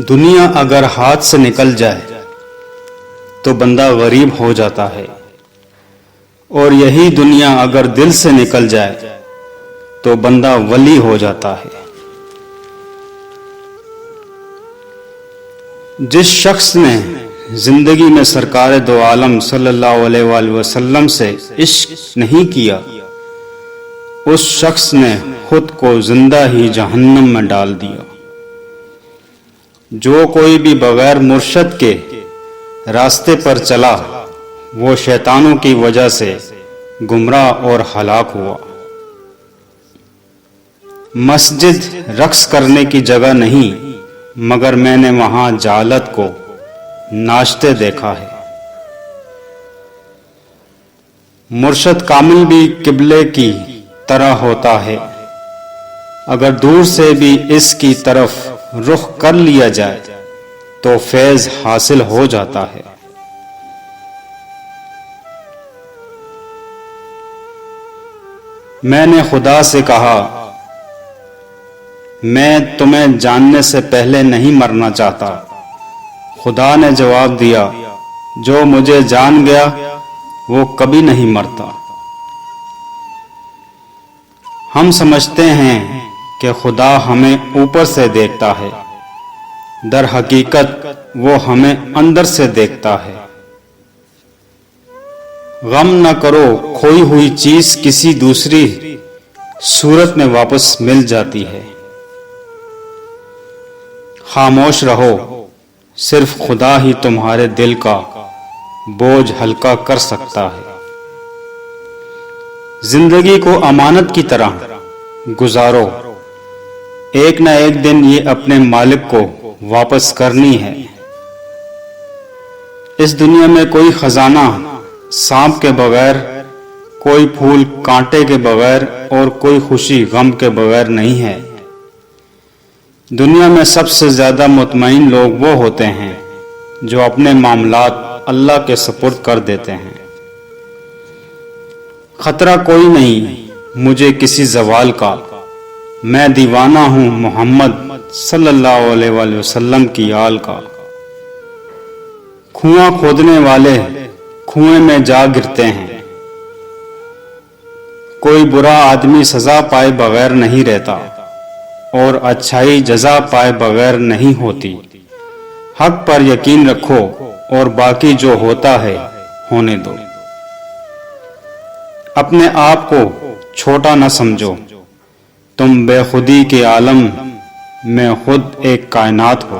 دنیا اگر ہاتھ سے نکل جائے تو بندہ غریب ہو جاتا ہے، اور یہی دنیا اگر دل سے نکل جائے تو بندہ ولی ہو جاتا ہے۔ جس شخص نے زندگی میں سرکار دو عالم صلی اللہ علیہ وآلہ وسلم سے عشق نہیں کیا، اس شخص نے خود کو زندہ ہی جہنم میں ڈال دیا۔ جو کوئی بھی بغیر مرشد کے راستے پر چلا وہ شیطانوں کی وجہ سے گمراہ اور ہلاک ہوا۔ مسجد رقص کرنے کی جگہ نہیں، مگر میں نے وہاں جہالت کو ناچتے دیکھا ہے۔ مرشد کامل بھی قبلے کی طرح ہوتا ہے، اگر دور سے بھی اس کی طرف رخ کر لیا جائے تو فیض حاصل ہو جاتا ہے۔ میں نے خدا سے کہا، میں تمہیں جاننے سے پہلے نہیں مرنا چاہتا۔ خدا نے جواب دیا، جو مجھے جان گیا وہ کبھی نہیں مرتا۔ ہم سمجھتے ہیں کہ خدا ہمیں اوپر سے دیکھتا ہے، در حقیقت وہ ہمیں اندر سے دیکھتا ہے۔ غم نہ کرو، کھوئی ہوئی چیز کسی دوسری صورت میں واپس مل جاتی ہے۔ خاموش رہو، صرف خدا ہی تمہارے دل کا بوجھ ہلکا کر سکتا ہے۔ زندگی کو امانت کی طرح گزارو، ایک نہ ایک دن یہ اپنے مالک کو واپس کرنی ہے۔ اس دنیا میں کوئی خزانہ سانپ کے بغیر، کوئی پھول کانٹے کے بغیر، اور کوئی خوشی غم کے بغیر نہیں ہے۔ دنیا میں سب سے زیادہ مطمئن لوگ وہ ہوتے ہیں جو اپنے معاملات اللہ کے سپرد کر دیتے ہیں۔ خطرہ کوئی نہیں مجھے کسی زوال کا، میں دیوانہ ہوں محمد صلی اللہ علیہ وآلہ وسلم کی آل کا۔ کنواں کھودنے والے کنویں میں جا گرتے ہیں، کوئی برا آدمی سزا پائے بغیر نہیں رہتا، اور اچھائی جزا پائے بغیر نہیں ہوتی۔ حق پر یقین رکھو اور باقی جو ہوتا ہے ہونے دو۔ اپنے آپ کو چھوٹا نہ سمجھو، تم بے خودی کے عالم میں خود ایک کائنات ہو۔